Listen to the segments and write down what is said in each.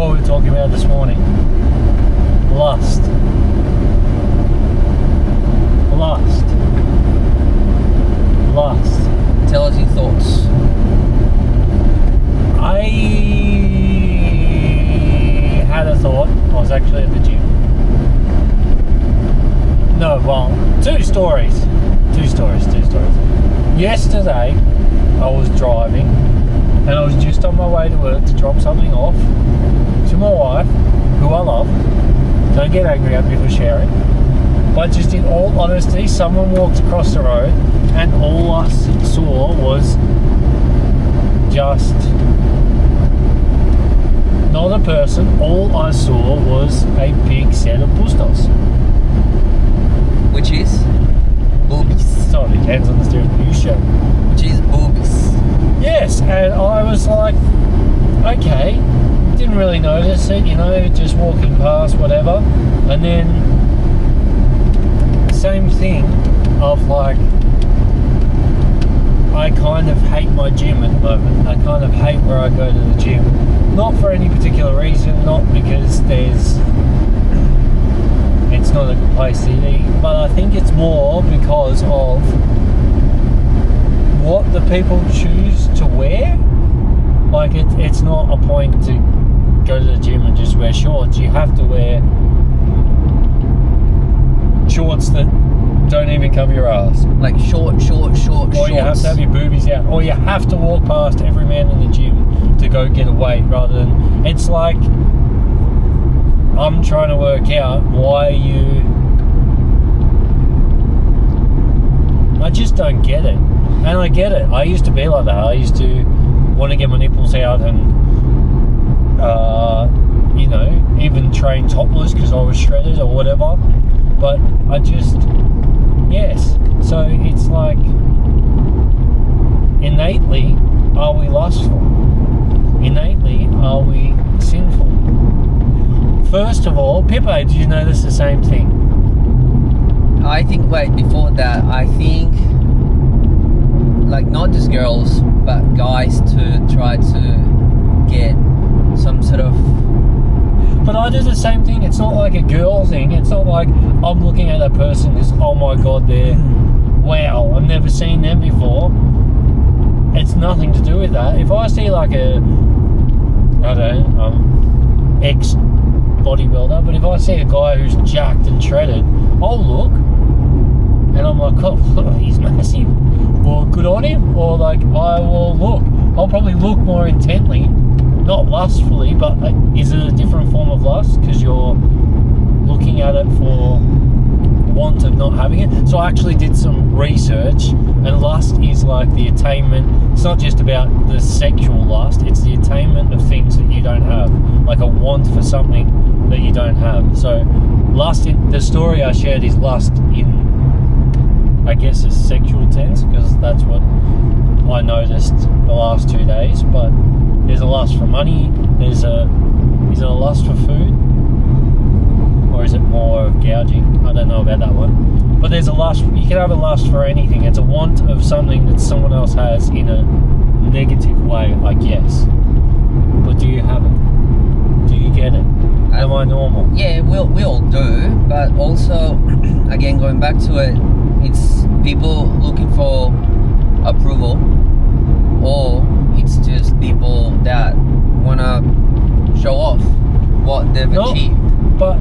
what we were talking about this morning. Lust. Tell us your thoughts. I had a thought. I was actually at the gym. No, well, two stories. Yesterday, I was driving and I was just on my way to work to drop something off to my wife, who I love. Don't get angry at me for sharing. But just in all honesty, someone walked across the road and all I saw was just not a person. All I saw was a big set of pustos. Which is? Boobies. Sorry, hands on the steering wheel. You show. Which is boobies. Yes, and I was like, okay, didn't really notice it, just walking past, whatever. And then, same thing of like, I kind of hate my gym at the moment. I kind of hate where I go to the gym. Not for any particular reason, not because it's not a good place to eat, but I think it's more because of what the people choose to wear. Like it's not a point to go to the gym and just wear shorts. You have to wear shorts that don't even cover your ass. Like short shorts. Or you have to have your boobies out. Or you have to walk past every man in the gym to go get a weight, rather than, it's like, I'm trying to work out why I just don't get it. And I get it. I used to be like that. I used to want to get my nipples out and, even train topless because I was shredded or whatever. But I just, yes. So it's like, innately, are we lustful? Innately, are we sinful? First of all, Pippa, did you notice the same thing? I think, before that, I think, like, not just girls, but guys to try to get some sort of... But I do the same thing. It's not like a girl thing. It's not like I'm looking at a person who's, oh my God, wow, I've never seen them before. It's nothing to do with that. If I see like ex-bodybuilder, but if I see a guy who's jacked and shredded, I'll look and I'm like, oh, he's massive, or good on him, or like I will look. I'll probably look more intently, not lustfully, but is it a different form of lust because you're looking at it for want of not having it? So I actually did some research, and lust is like the attainment. It's not just about the sexual lust, it's the attainment of things that you don't have, like a want for something that you don't have. So lust, the story I shared is lust in, I guess, a sexual tense, because that's what I noticed the last 2 days. But there's a lust for money, is it a lust for food? Or is it more of gouging? I don't know about that one. But there's a lust, you can have a lust for anything. It's a want of something that someone else has in a negative way, I guess. But do you have it? Do you get it? Am I normal? Yeah, we all do, but also, again, going back to it, it's people looking for approval, or it's just people that want to show off what they've achieved. But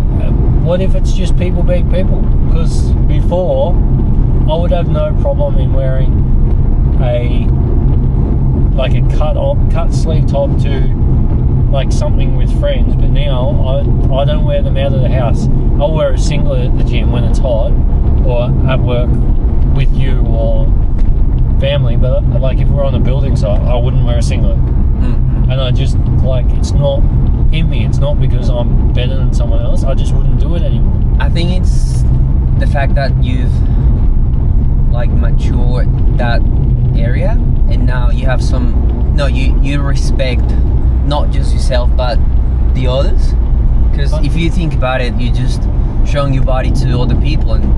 what if it's just people being people? Because before, I would have no problem in wearing a cut sleeve top to like something with friends, but now I don't wear them out of the house. I'll wear a singlet at the gym when it's hot, or at work with you or family, but like if we're on a building site, I wouldn't wear a singlet. And I just, like, it's not in me. It's not because I'm better than someone else. I just wouldn't do it anymore. I think it's the fact that you've like matured that area, and now you have you respect not just yourself but the others. Because if you think about it, you're just showing your body to other people, and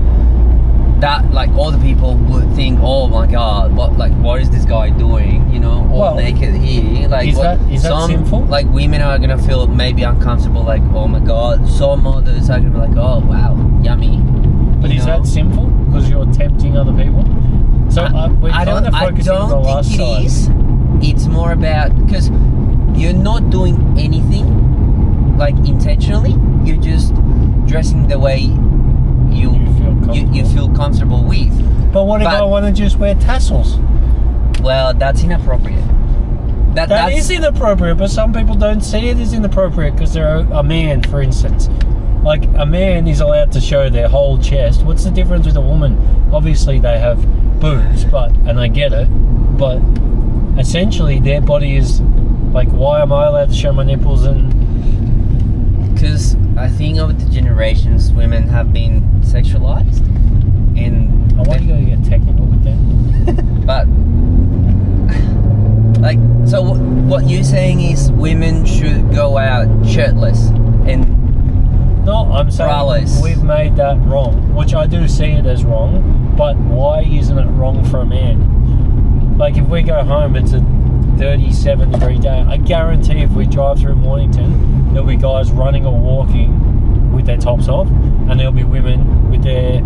that like all the people would think, oh my god, what is this guy doing? You know, all Well, naked here. Like, is that some sinful? like women are gonna feel maybe uncomfortable. Like, oh my god. Some others are gonna be like, oh wow, yummy. But You is know? that sinful? Because you're tempting other people? So we're I kind of focusing on the don't last think it side. is. It's more about because you're not doing anything like intentionally. You're just dressing the way you feel comfortable with. But what if I want to just wear tassels? Well, that's inappropriate. That is inappropriate, but some people don't see it as inappropriate because they're a man, for instance. Like, a man is allowed to show their whole chest. What's the difference with a woman? Obviously, they have boobs, and I get it, but essentially their body is like, why am I allowed to show my nipples? And because I think over the generations, women have been sexualized, and why do you gotta get technical with that? but like, so what you're saying is women should go out shirtless and No, I'm saying braless. we've made that wrong, which I do see it as wrong, but why isn't it wrong for a man? Like, if we go home, it's a 37-degree day. I guarantee if we drive through Mornington, there'll be guys running or walking with their tops off, and there'll be women with their,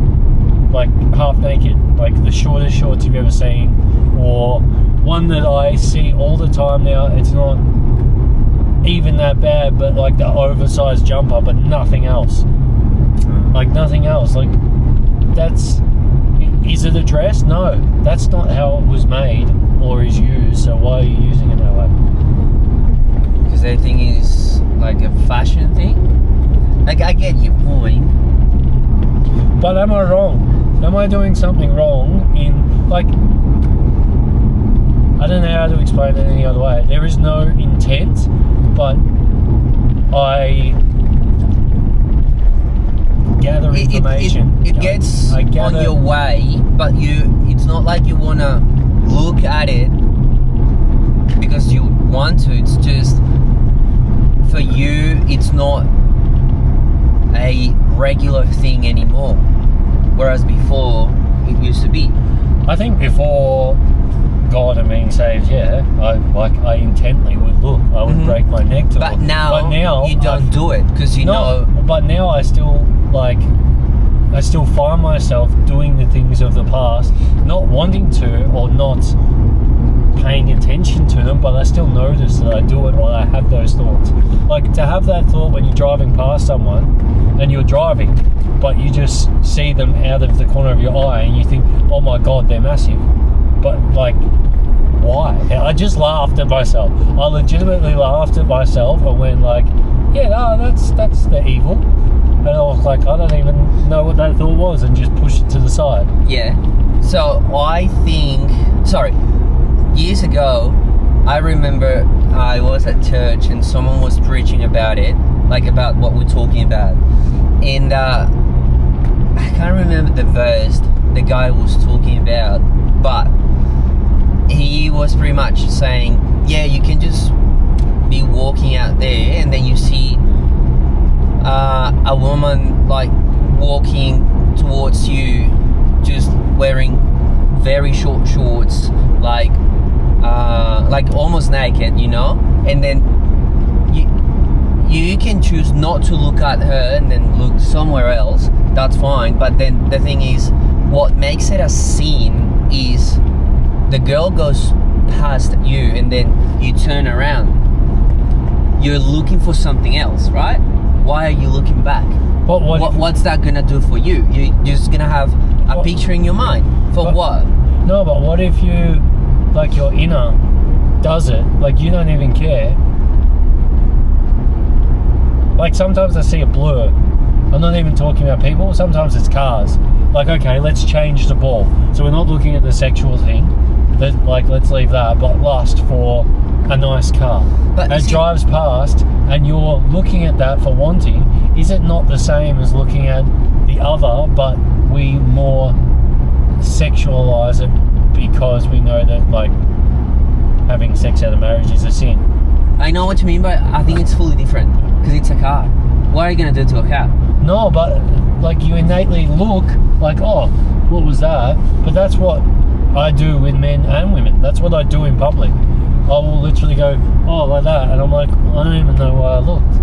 like, half naked, like the shortest shorts you've ever seen, or one that I see all the time now. It's not even that bad, but like the oversized jumper, but nothing else. Like, nothing else. Like, is it a dress? No, that's not how it was made or is used. So why are you using it that way? Because they think it's like a fashion thing. Like, I get your point. But am I wrong? Am I doing something wrong in, like, I don't know how to explain it any other way. There is no intent, but I gather information. It gets I gather, on your way, but it's not like you want to look at it because you want to. It's just, for you, it's not a regular thing anymore. Whereas before, it used to be. I think before God and being saved, I intently would look. I would break my neck to but look. Now you don't do it because you know. But now I still find myself doing the things of the past, not wanting to or not paying attention to them, but I still notice that I do it or I have those thoughts. Like, to have that thought when you're driving past someone and you're driving, but you just see them out of the corner of your eye and you think, oh my God, they're massive. But, like, why? I just laughed at myself. I legitimately laughed at myself and went like, yeah, no, that's the evil. And I was like, I don't even know what that thought was, and just pushed it to the side. Yeah. So I think, years ago, I remember I was at church and someone was preaching about it, like about what we're talking about. And I can't remember the verse the guy was talking about, but he was pretty much saying, yeah, you can just be walking out there and then you see a woman like walking towards you, just wearing very short shorts, like almost naked, you know, and then you can choose not to look at her and then look somewhere else. That's fine. But then the thing is, what makes it a scene is the girl goes past you and then you turn around. You're looking for something else, right? Why are you looking back? What's that gonna do for you? You're just gonna have a picture in your mind. For what? No, but what if you, like, your inner does it, like, you don't even care. Like, sometimes I see a blur. I'm not even talking about people. Sometimes it's cars. Like, okay, let's change the ball. So we're not looking at the sexual thing. Let's leave that. But lust for a nice car. But it drives past and you're looking at that for wanting. Is it not the same as looking at the other, but we more sexualize it because we know that, like, having sex out of marriage is a sin? I know what you mean, but I think it's fully different because it's a car. What are you going to do to a car? No, but like you innately look like, oh, what was that? But that's what I do with men and women. That's what I do in public. I will literally go, oh, like that, and I'm like, I don't even know why I looked.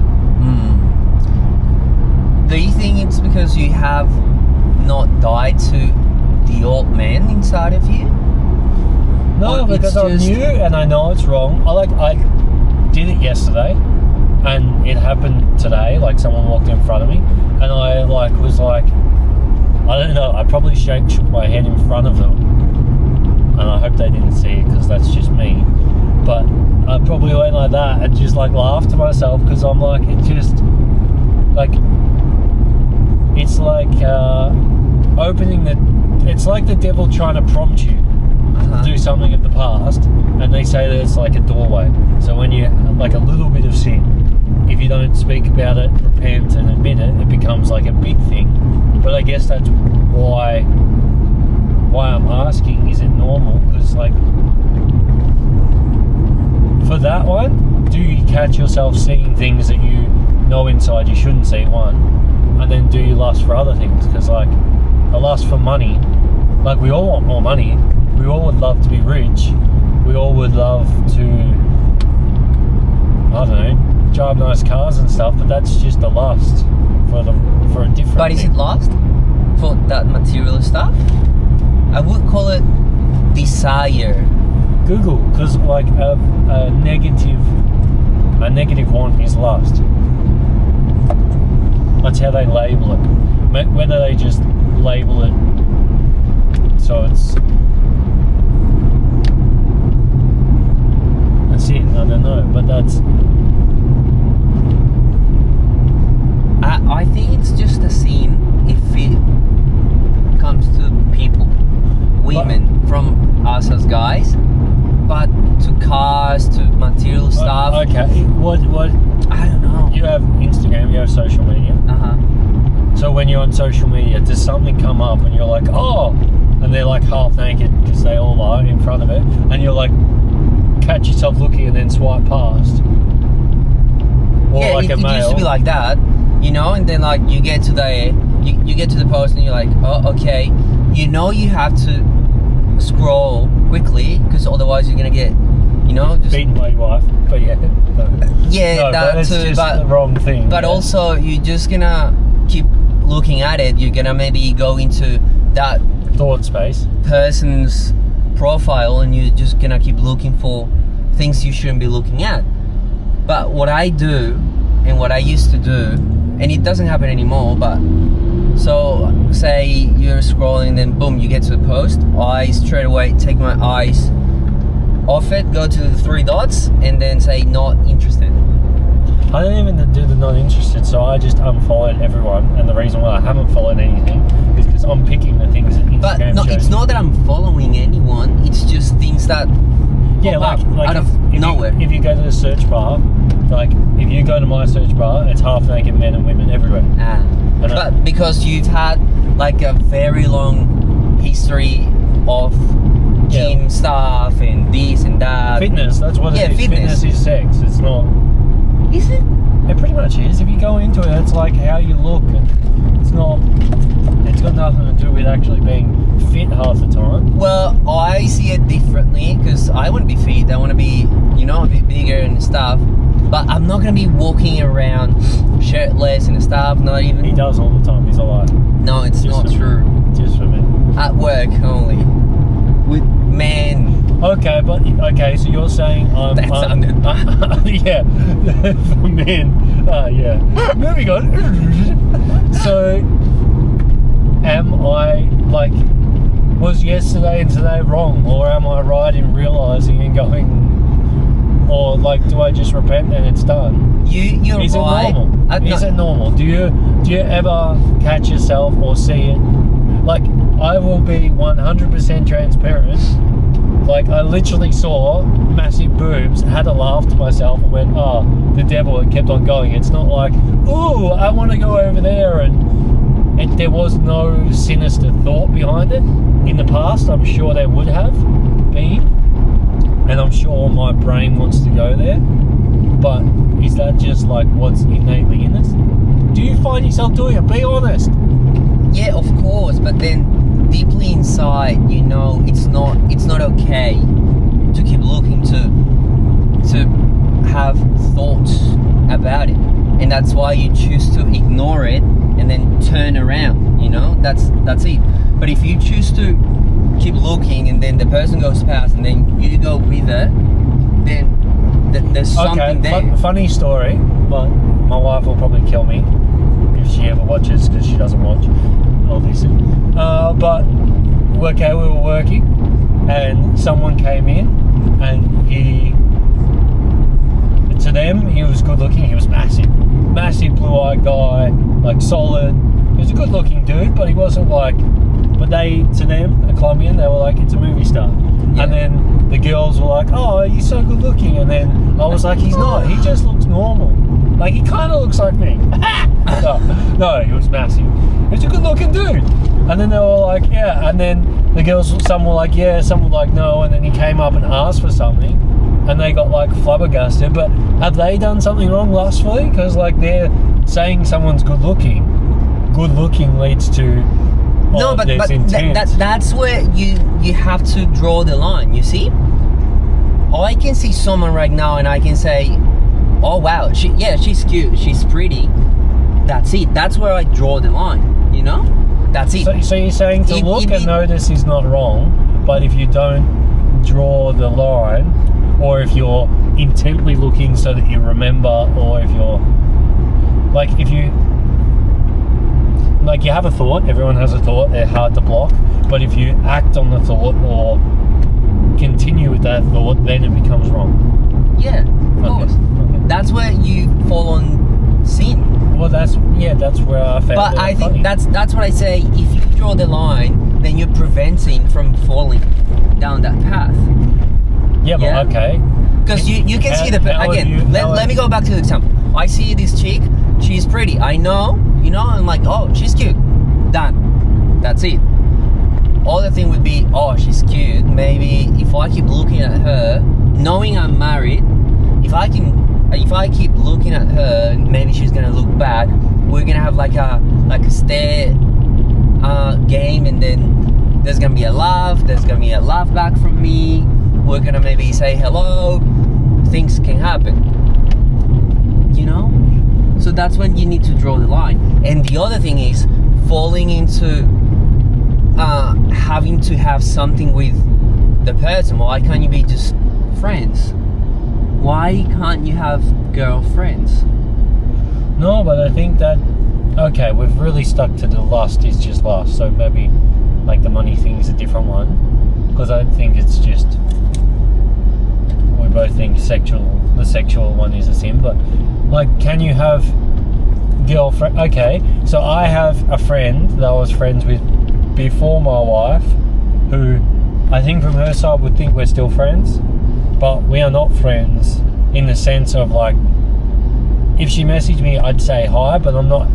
Do you think it's because you have not died to the old man inside of you? No, Or because it's I'm just- new and I know it's wrong. I did it yesterday, and it happened today. Like someone walked in front of me, and I was like, I don't know. I probably shook my head in front of them, and I hope they didn't see it because that's just me. But I probably went like that and just like laughed to myself because I'm like, it just like it's like opening the. It's like the devil trying to prompt you to do something of the past, and they say that it's like a doorway. So when you like a little bit of sin, if you don't speak about it, repent and admit it, it becomes like a big thing. But I guess that's why I'm asking, is it normal? Because like for that one, do you catch yourself seeing things that you know inside you shouldn't see? One, and then do you lust for other things? Because like a lust for money, like we all want more money. We all would love to be rich. We all would love to, I don't know, drive nice cars and stuff. But that's just a lust for a different. But is thing. it lust for that material stuff? I would call it desire. Google, because like a negative want is lust. That's how they label it. Whether they just label it so it's. That's it. I don't know, but that's. I think it's just a sin if it comes to people, women, from us as guys, but to cars, to material stuff. Okay. What? I don't know. You have Instagram. You have social media. So when you're on social media, does something come up and you're like, oh, and they're like half naked because they all are in front of it, and you're like, catch yourself looking and then swipe past? Or Yeah, like it a male. used to be like that, you know, and then like you get to the post and you're like, oh, okay, you know, you have to scroll quickly because otherwise you're gonna get, you know, just beaten by your wife. But yeah, no. yeah, No, that but it's too. just But the wrong thing. But yeah. also, you're just gonna keep looking at it. You're gonna maybe go into that thought space. person's profile and you're just gonna keep looking for things you shouldn't be looking at. But what I do, and what I used to do, and it doesn't happen anymore, but so say you're scrolling, then boom, you get to a post, I straight away take my eyes off it, go to the three dots, and then say not interested. I don't even do the not interested, so I just unfollowed everyone, and the reason why I haven't followed anything is because I'm picking the things that Instagram But no, shows it's me. not that I'm following anyone, it's just things that Yeah, pop up like out of if nowhere. if you go to the search bar, like if you go to my search bar, it's half naked men and women everywhere. I know. But because you've had like a very long history of gym stuff and this and that. Fitness, that's what it is. Fitness. Fitness is sex. It's not. Is it? It pretty much is. If you go into it, it's like how you look, and it's not. It's got nothing to do with actually being fit half the time. Well, I see it differently because I want to be fit. I want to be, you know, a bit bigger and stuff. But I'm not going to be walking around shirtless and stuff. Not even. He does all the time. He's a liar. No, it's Just not for- true. Just for me. At work only. With men. Okay, but okay, so you're saying I'm. That sounded bad. Yeah, for men. Yeah. Moving on. So, am I like? Was yesterday and today wrong, or am I right in realizing and going, or like, do I just repent and it's done? You're Is right. it normal? Is it normal? Do you ever catch yourself or see it? Like, I will be 100% transparent. Like, I literally saw massive boobs, had a laugh to myself and went, oh, the devil, and kept on going. It's not like, ooh, I want to go over there, and there was no sinister thought behind it. In the past, I'm sure there would have been, and I'm sure my brain wants to go there, but is that just like what's innately in us? Do you find yourself doing it? Be honest. Yeah, of course, but then deeply inside, you know, it's not okay to keep looking to have thoughts about it, and that's why you choose to ignore it and then turn around. You know, that's it. But if you choose to keep looking and then the person goes past and then you go with it, then there's something there. Funny story, but my wife will probably kill me if she ever watches, because she doesn't watch or listen. But we were working and someone came in and to them he was good looking. He was massive blue-eyed guy, like solid. He was a good looking dude, but he wasn't like, but to them, a Colombian, they were like, it's a movie star. Yeah. And then the girls were like, oh, he's so good looking. And then I was like, he's not, he just looks normal. Like, he kind of looks like me. No, he was massive. He's a good looking dude. And then they were like, yeah. And then the girls, some were like, yeah, some were like, no. And then he came up and asked for something. And they got like flabbergasted. But have they done something wrong lustfully? Because like they're saying someone's good looking. Good looking leads to but that's where you have to draw the line. You see, I can see someone right now and I can say, oh wow, she's cute, she's pretty. That's it. That's where I draw the line. You know, that's it. So you're saying to look and notice is not wrong, but if you don't draw the line, or if you're intently looking so that you remember, or if you're like, if you like, you have a thought, everyone has a thought, they're hard to block, but if you act on the thought or continue with that thought, then it becomes wrong. Yeah, of course. Okay. That's where you fall on sin. Well, that's where I found. But I think that's what I say. If you draw the line, then you're preventing from falling down that path. Yeah, but okay. Because you can see let me go back to the example. I see this chick, she's pretty. I know, you know, I'm like, oh, she's cute. Done. That's it. Other thing would be, oh, she's cute. Maybe if I keep looking at her, knowing I'm married, if I keep looking at her, maybe she's gonna look back. We're gonna have like a stare game, and then there's gonna be a laugh. There's gonna be a laugh back from me. We're gonna maybe say hello. Things can happen, you know. So that's when you need to draw the line. And the other thing is falling into having to have something with the person. Why can't you be just friends? Why can't you have girlfriends? No, but I think that, okay, we've really stuck to the lust is just lust. So maybe like the money thing is a different one, because I think it's just, we both think the sexual one is a sin. But like, can you have girlfriend? Okay, so I have a friend that I was friends with before my wife, who I think from her side would think we're still friends, but we are not friends in the sense of like, if she messaged me, I'd say hi, but I'm not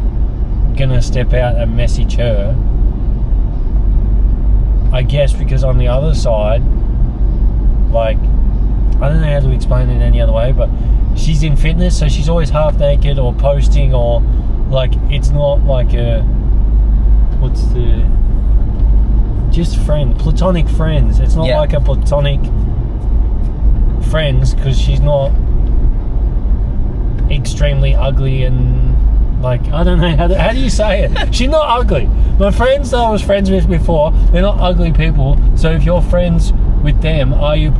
gonna step out and message her. I guess because on the other side, like, I don't know how to explain it any other way, but she's in fitness, so she's always half naked or posting, or like, it's not like just platonic friends. It's not like a platonic friends, because she's not extremely ugly and like, I don't know how do you say it? She's not ugly. My friends that I was friends with before, they're not ugly people. So if you're friends with them, are you?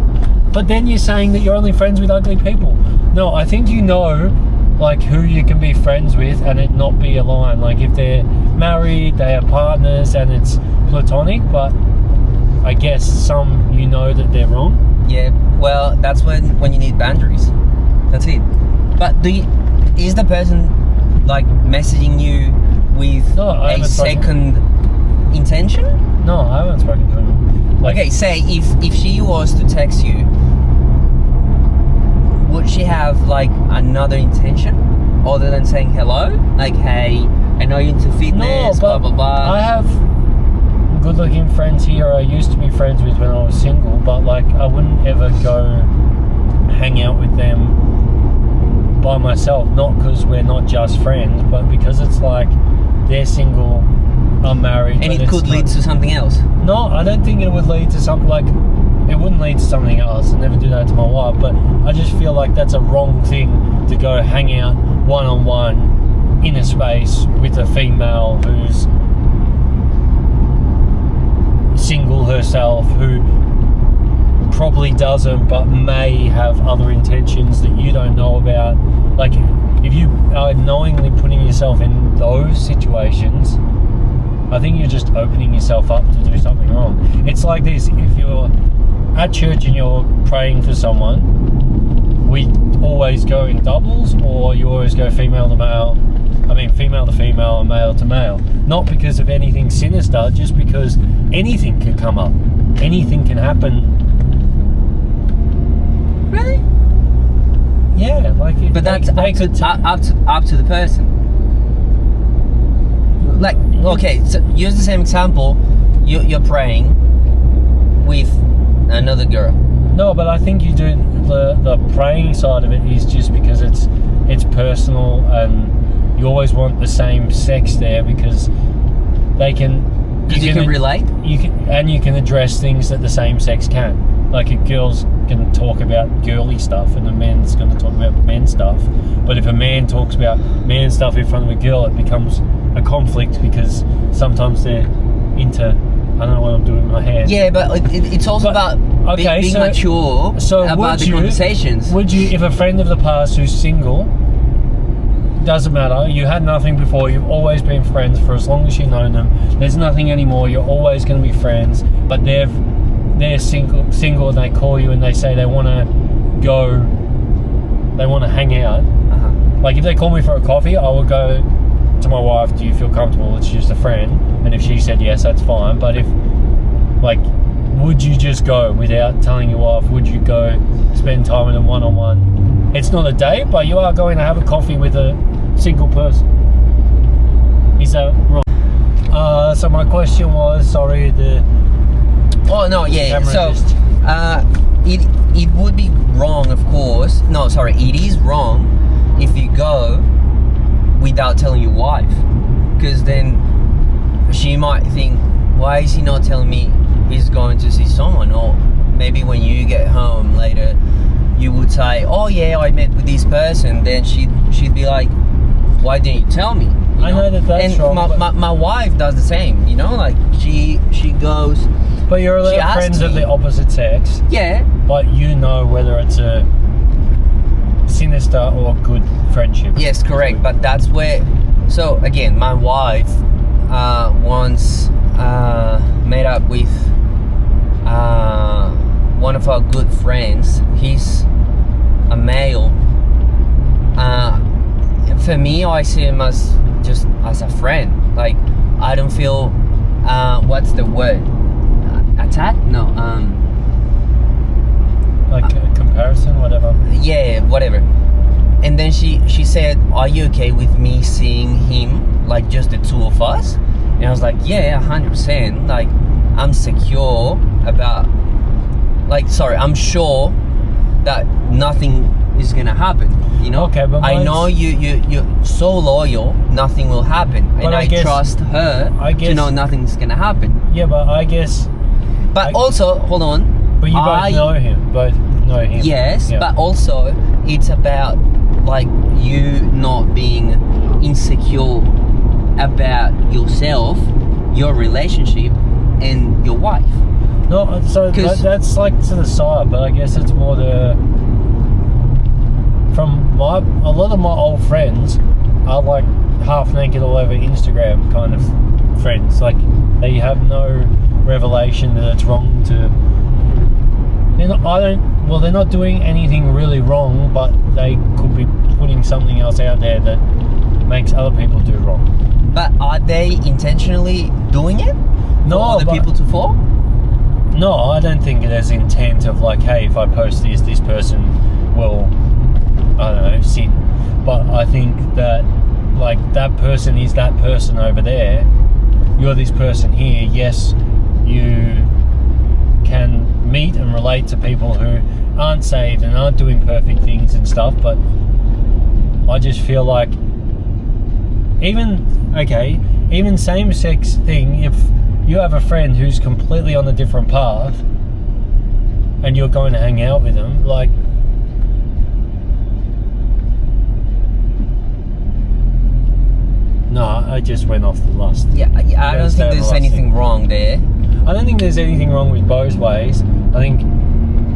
But then you're saying that you're only friends with ugly people. No, I think you know like who you can be friends with and it not be a line. Like if they're married, they have partners and it's platonic, but I guess some, you know that they're wrong. Yeah, well, that's when you need boundaries. That's it. But is the person like messaging you with a second intention? No, I haven't spoken to him. Like, okay, say if she was to text you, would she have like another intention other than saying hello? Like, hey, I know you're into fitness, blah blah blah. I have good-looking friends here I used to be friends with when I was single, but like I wouldn't ever go hang out with them by myself, not because we're not just friends, but because it's like they're single I'm married. And but it could lead to something else. No, I don't think it would lead to something like... It wouldn't lead to something else. I never do that to my wife. But I just feel like that's a wrong thing to go hang out one-on-one in a space with a female who's single herself, who probably doesn't but may have other intentions that you don't know about. Like, if you are knowingly putting yourself in those situations, I think you're just opening yourself up to do something wrong. It's like this: if you're at church and you're praying for someone, we always go in doubles, or you always go female to male. I mean, female to female and male to male. Not because of anything sinister, just because anything can come up. Anything can happen. Really? Yeah, like... But that's up to the person. Like, okay, so use the same example. You're praying with another girl. No, but I think you do the praying side of it is just because it's personal, and you always want the same sex there because they can... Because you can relate? You can address things that the same sex can. Like, if girls can talk about girly stuff and a man's going to talk about men's stuff. But if a man talks about man stuff in front of a girl, it becomes a conflict because sometimes they're into... I don't know what I'm doing with my hands. Yeah, but it's also about being mature about the conversations. Would you, if a friend of the past who's single, doesn't matter, you had nothing before, you've always been friends for as long as you've known them, there's nothing anymore, you're always going to be friends, but they're single and they call you and they say they want to hang out. Uh-huh. Like, if they call me for a coffee, I will go to my wife, do you feel comfortable? It's just a friend. And if she said yes, that's fine. But if, like, would you just go without telling your wife? Would you go spend time with them one-on-one? It's not a date, but you are going to have a coffee with a single person. Is that wrong? So my question was, sorry, it would be wrong, of course. No, sorry, it is wrong if you go without telling your wife, because then she might think, why is he not telling me he's going to see someone? Or maybe when you get home later, you would say, oh yeah, I met with this person. Then she'd be like, why didn't you tell me? I know that's and wrong. My wife does the same, you know, like she goes. But you're allowed friends of the opposite sex. Yeah. But you know whether it's a sinister or good friendship. Yes, correct. But that's where... So, again, my wife once met up with one of our good friends. He's a male. For me, I see him as just as a friend. Like, I don't feel... what's the word? Attack? No. Like a comparison, whatever. Yeah, whatever. And then she said, are you okay with me seeing him, like just the two of us? And I was like, yeah, 100%. Like, I'm secure about, like, sorry, I'm sure that nothing is gonna happen, you know? Okay, but I know you're so loyal, nothing will happen. And I trust her to know nothing's gonna happen. Yeah, but I guess... But also, hold on. But you both know him. Yes, yeah. But also it's about like you not being insecure about yourself, your relationship, and your wife. No, so that's like to the side, but I guess it's more from a lot of my old friends are like half naked all over Instagram kind of friends. Like, they have no revelation that it's wrong to... They're not doing anything really wrong, but they could be putting something else out there that makes other people do wrong. But are they intentionally doing it? No, for other people to fall? No, I don't think there's intent of like, hey, if I post this person will, I don't know, sin. But I think that, like, that person is that person over there. You're this person here. Yes, you can meet and relate to people who aren't saved and aren't doing perfect things and stuff, but I just feel like even same-sex thing, if you have a friend who's completely on a different path and you're going to hang out with them, like, no, I just went off the lust. Yeah, I don't think there's anything wrong there. I don't think there's anything wrong with both ways. I think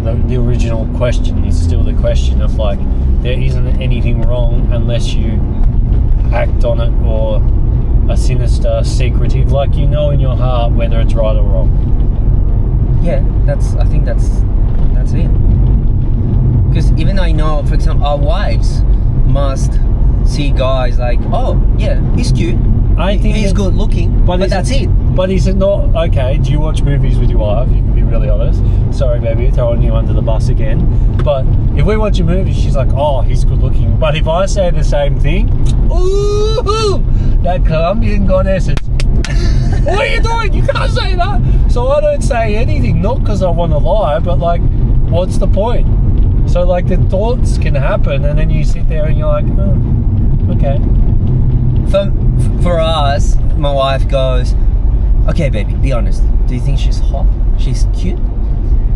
the original question is still the question of, like, there isn't anything wrong unless you act on it or are sinister, secretive, like you know in your heart whether it's right or wrong. Yeah, I think that's it. Because even I know, for example, our wives must see guys like, oh yeah, he's cute, I think he's good looking, but that's it. But is it not okay? Do you watch movies with your wife? You can be really honest. Sorry, baby, throwing you under the bus again. But if we watch a movie, she's like, oh, he's good looking. But if I say the same thing, ooh, that Colombian goddess is, what are you doing? You can't say that. So I don't say anything, not because I want to lie, but like, what's the point? So like the thoughts can happen, and then you sit there and you're like, oh, okay. For us, my wife goes, okay, baby, be honest. Do you think she's hot? She's cute?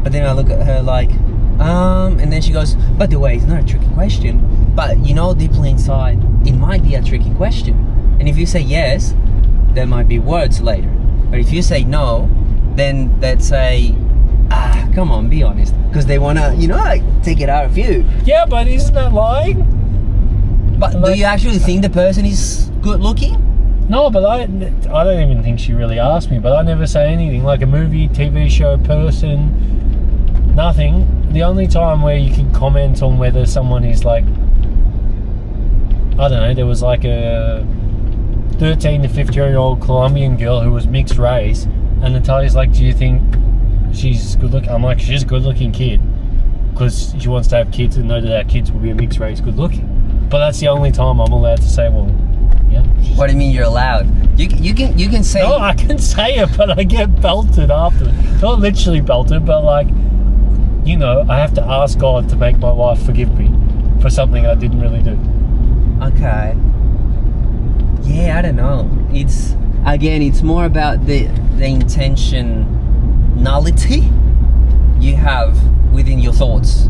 But then I look at her like, and then she goes, by the way, it's not a tricky question, but you know, deeply inside, it might be a tricky question. And if you say yes, there might be words later. But if you say no, then they'd say, come on, be honest. Because they want to, you know, like, take it out of you. Yeah, but isn't that lying? But like, do you actually think the person is good looking? No, but I don't even think she really asked me, but I never say anything. Like a movie, TV show, person, nothing. The only time where you can comment on whether someone is like, I don't know, there was like a 13 to 15-year-old Colombian girl who was mixed race, and Natalia's like, do you think she's good looking? I'm like, she's a good looking kid, because she wants to have kids and know that our kids will be a mixed race good looking. But that's the only time I'm allowed to say, well, yeah. What do you mean you're allowed? You can say. No, I can say it, but I get belted after. Not literally belted, but like, you know, I have to ask God to make my wife forgive me for something I didn't really do. Okay. Yeah, I don't know. It's more about the intentionality you have within your thoughts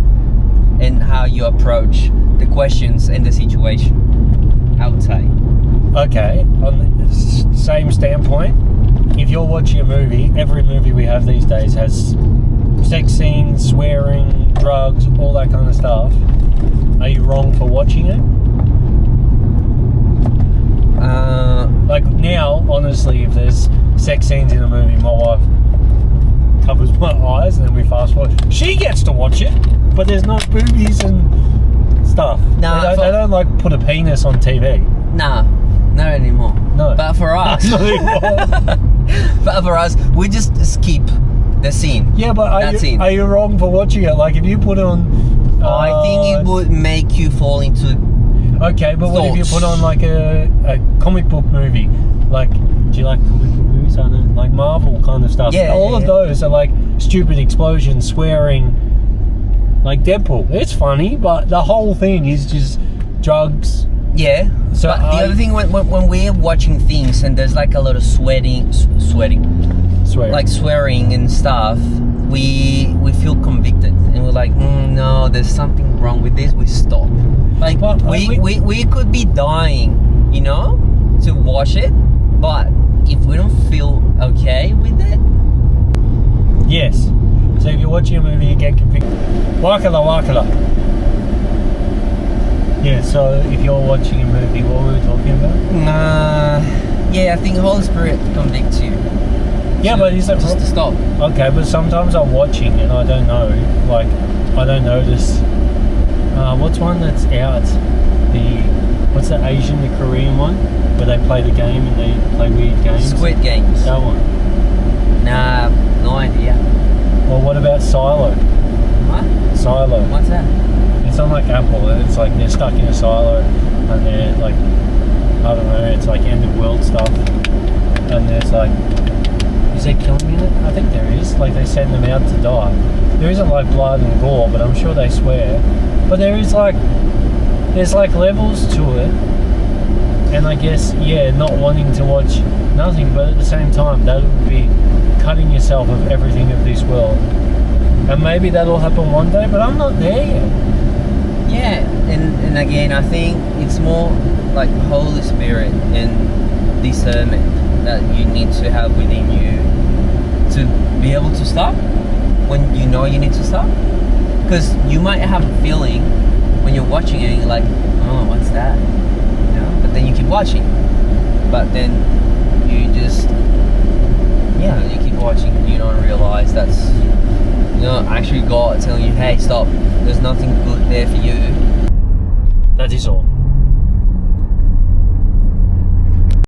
and how you approach the questions and the situation, I would say. Okay, on the same standpoint, if you're watching a movie, every movie we have these days has sex scenes, swearing, drugs, all that kind of stuff. Are you wrong for watching it? Like now, honestly, if there's sex scenes in a movie, my wife covers my eyes and then we fast forward. She gets to watch it, but there's no boobies and stuff. Nah, they don't like put a penis on TV. Nah, not anymore. No. But for us, we just skip the scene. Yeah, but are you wrong for watching it? Like if you put on, I think it would make you fall into. Okay, but thoughts. what if you put on like a comic book movie? Like, do you like comic book movies? I don't know, like Marvel kind of stuff. Yeah, all of those are like stupid explosions, swearing, like Deadpool. It's funny, but the whole thing is just drugs. Yeah. So but the other thing, when we're watching things and there's like a lot of swearing, like swearing and stuff, we feel convicted and we're like, no, there's something wrong with this. We stop. Like we could be dying, you know, to watch it, but if we don't feel okay with it, yes. So if you're watching a movie, you get convicted. Wakala. Yeah. So if you're watching a movie, what were we talking about? Yeah, I think Holy Spirit convicts you. Yeah, but is that just to stop? Okay, but sometimes I'm watching and I don't know. Like, I don't notice. What's one that's out? What's the Asian, the Korean one, where they play the game and they play weird games? Squid Games. That one. Nah, no idea. Or what about Silo? What? Silo. What's that? It's on like Apple, and it's like they're stuck in a silo, and they're like, I don't know, it's like end of world stuff, and there's like, is there killing in it? I think there is. Like they send them out to die. There isn't like blood and gore, but I'm sure they swear. But there's like levels to it. And I guess, yeah, not wanting to watch nothing, but at the same time, that would be cutting yourself of everything of this world. And maybe that'll happen one day, but I'm not there yet. Yeah, and again, I think it's more like Holy Spirit and discernment that you need to have within you to be able to stop when you know you need to stop. Because you might have a feeling when you're watching it and you're like, oh, what's that? You know? But then you keep watching. But then you just, yeah, you keep watching and you don't realize that's, you know, actually God telling you, hey, stop. There's nothing good there for you. That is all.